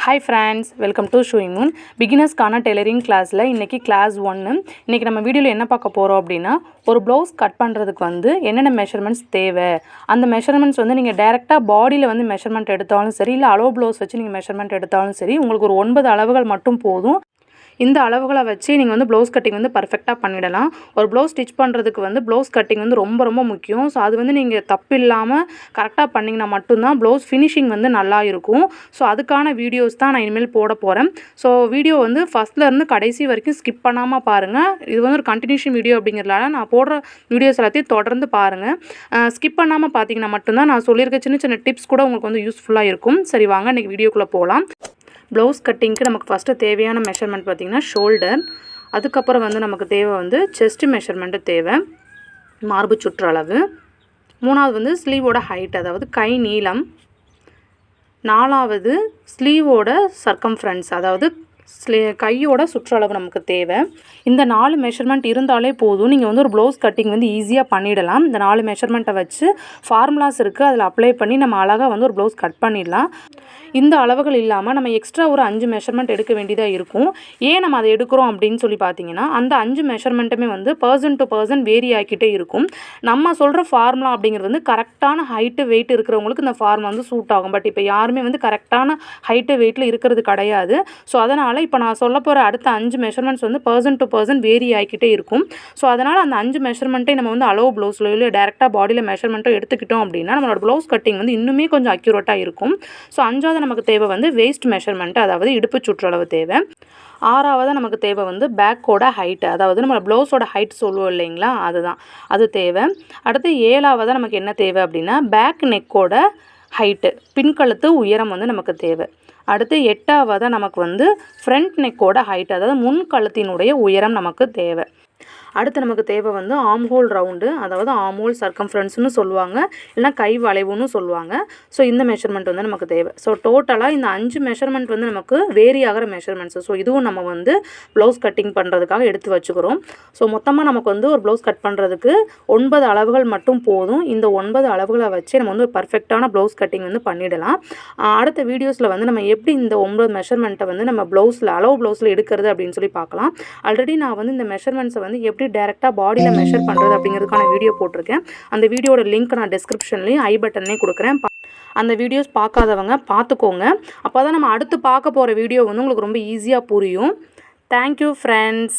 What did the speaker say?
Hi friends, welcome to sewingmoon. Beginners கான tailoring classல இன்னைக்கு class 1. இன்னைக்கு நம்ம வீடியோல என்ன பார்க்க போறோம் அப்படினா ஒரு blouse கட் பண்றதுக்கு வந்து என்னென்ன measurements தேவை. அந்த measurements வந்து நீங்க டைரக்ட்டா பாடியில வந்து measurement எடுத்தாலும் சரி இல்ல அளவு blouse வச்சு நீங்க measurement எடுத்தாலும் சரி உங்களுக்கு ஒரு 9 அளவுகள் மட்டும் போதும். இந்த அளவுகளை வச்சு நீங்க வந்து ப்ளவுஸ் கட்டிங் வந்து பெர்ஃபெக்ட்டா பண்ணிடலாம். ஒரு ப்ளவுஸ் ஸ்டிட்ச் பண்றதுக்கு வந்து ப்ளவுஸ் கட்டிங் வந்து ரொம்ப முக்கியம். சோ அது வந்து நீங்க தப்பில்லாம கரெக்ட்டா பண்ணீங்கனா மட்டும் தான் ப்ளவுஸ் ஃபினிஷிங் வந்து நல்லா இருக்கும். சோ அதுக்கான வீடியோஸ் தான் நான் இனிமேல் போட போறேன். சோ வீடியோ வந்து ஃபர்ஸ்ட்ல இருந்து கடைசி வரைக்கும் ஸ்கிப் பண்ணாம பாருங்க. இது வந்து ஒரு கன்டினியூஷன் வீடியோ அப்படிங்கறதால நான் போடுற வீடியோஸ் எல்லாத்தையும் தொடர்ந்து பாருங்க. ஸ்கிப் பண்ணாம பாத்தீங்கன்னா மட்டும் தான் நான் சொல்லிருக்க சின்ன டிப்ஸ் கூட உங்களுக்கு வந்து யூஸ்ஃபுல்லா இருக்கும். சரி வாங்க இன்னைக்கு வீடியோக்குள்ள போலாம். ப்ளவுஸ் கட்டிங்க்கு நமக்கு ஃபர்ஸ்ட் தேவையான மெஷர்மென்ட் பாத்தீங்கன்னா ஷோல்டர். அதுக்கு அப்புறம் வந்து நமக்கு தேவை வந்து செஸ்ட் மெஷர்மென்ட் தேவை. மார்பு சுற்றளவு. மூணாவது வந்து ஸ்லீவோட ஹைட் அதாவது கை நீளம். நாலாவது ஸ்லீவோட சர்க்கம்ஃபரன்ஸ் அதாவது கையோட சுற்றளவு நமக்கு தேவை. இந்த 4 மெஷர்மென்ட் இருந்தாலே போதும். நீங்க வந்து ஒரு ப்ளவுஸ் கட்டிங் வந்து ஈஸியா பண்ணிடலாம். இந்த 4 மெஷர்மென்ட்டை வச்சு ஃபார்முலாஸ் இருக்கு. அதில அப்ளை பண்ணி நம்ம அழகா வந்து ஒரு ப்ளவுஸ் கட் பண்ணிடலாம். இந்த அளவுகள் இல்லாம நம்ம எக்ஸ்ட்ரா ஒரு 5 மெஷர்மென்ட் எடுக்க வேண்டியதா இருக்கும். ஏன் நம்ம அதை எடுக்கிறோம் அப்படின்னு சொல்லி பார்த்தீங்கன்னா அந்த 5 மெஷர்மென்ட்டுமே வந்து பர்சன் டு பர்சன் வேரி ஆகிட்டே இருக்கும். நம்ம சொல்ற ஃபார்முலா அப்படிங்கிறது வந்து கரெக்ட்டான ஹைட் வெயிட் இருக்கிறவங்களுக்கு இந்த ஃபார்முலா வந்து சூட் ஆகும். பட் இப்போ யாருமே வந்து கரெக்ட்டான ஹைட் வெயிட்ல இருக்கிறது கிடையாது. சோ அதனால இப்போ நான் சொல்ல போற அடுத்த 5 மெஷர்மென்ட்ஸ் வந்து பர்சன் டு பர்சன் வேரி ஆகிட்டே இருக்கும். சோ அதனால அந்த 5 மெஷர்மென்ட்டை நம்ம வந்து அளவு ப்ளவுஸ்ல இல்ல டைரக்ட்டா பாடியில மெஷர்மென்ட்டை எடுத்துக்கிட்டோம் அப்படினா நம்மளோட ப்ளவுஸ் கட்டிங் வந்து இன்னுமே கொஞ்சம் அக்யூரேட்டா இருக்கும். சோ அஞ்சாவது நமக்கு தேவை வந்து வேஸ்ட் மெஷர்மென்ட் அதாவது இடுப்பு சுற்றளவு தேவை. ஆறாவதா நமக்கு தேவை வந்து பேக்கோட ஹைட் அதாவது நம்ம ப்ளவுஸோட ஹைட் சொல்லுவோம் இல்லைங்களா அதுதான் அது தேவை. அடுத்து ஏழாவதா நமக்கு என்ன தேவை அப்படினா பேக் நெக்கோட ஹைட் பின்கழுத்து உயரம் வந்து நமக்கு தேவை. அடுத்து எட்டாவதா நமக்கு வந்து ஃப்ரண்ட் நெக்கோட ஹைட் அதாவது முன் கழுத்தினுடைய உயரம் நமக்கு தேவை. அடுத்து நமக்கு தேவை வந்து ஆர்ம் ஹோல் ரவுண்டு அதாவது ஆர்ம் ஹோல் சர்க்கம்ஃபரன்ஸ்னு சொல்லுவாங்க இல்லனா கை வளைவுன்னு சொல்லுவாங்க. சோ இந்த மெஷர்மென்ட் வந்து நமக்கு தேவை. சோ டோட்டலா இந்த 5 மெஷர்மென்ட் வந்து நமக்கு வேரி ஆகிற மெஷர்மென்ட்ஸ். சோ இதுவும் நம்ம வந்து ப்ளவுஸ் கட்டிங் பண்றதுக்காக எடுத்து வச்சுக்கிறோம். சோ மொத்தமா நமக்கு வந்து ஒரு ப்ளவுஸ் கட் பண்றதுக்கு 9 அளவுகள் மட்டும் போதும். இந்த 9 அளவுகளை வச்சு நம்ம வந்து ஒரு பெர்ஃபெக்ட்டான ப்ளவுஸ் கட்டிங் வந்து பண்ணிடலாம். அடுத்த வீடியோஸ்ல வந்து நம்ம எப்படி இந்த 9 மெஷர்மென்ட்டை வந்து நம்ம ப்ளவுஸ்ல அளவு ப்ளவுஸ்ல எடுக்கிறது அப்படினு சொல்லி பார்க்கலாம். ஆல்ரெடி நான் வந்து இந்த மெஷர்மென்ட்ஸை வந்து எப்படி டைரக்ட்டா பாடியில மெஷர் பண்றது அப்படிங்கிறதுக்கான வீடியோ போட்டுருக்கேன். அந்த வீடியோட லிங்க் நான் டிஸ்கிரிப்ஷன்லயும் ஐ பட்டன்லயும் கொடுக்கிறேன். அந்த வீடியோஸ் பார்க்காதவங்க பார்த்துக்கோங்க. அப்பதான் நம்ம அடுத்து பார்க்க போற வீடியோ வந்து உங்களுக்கு ரொம்ப ஈஸியா புரியும். Thank you friends.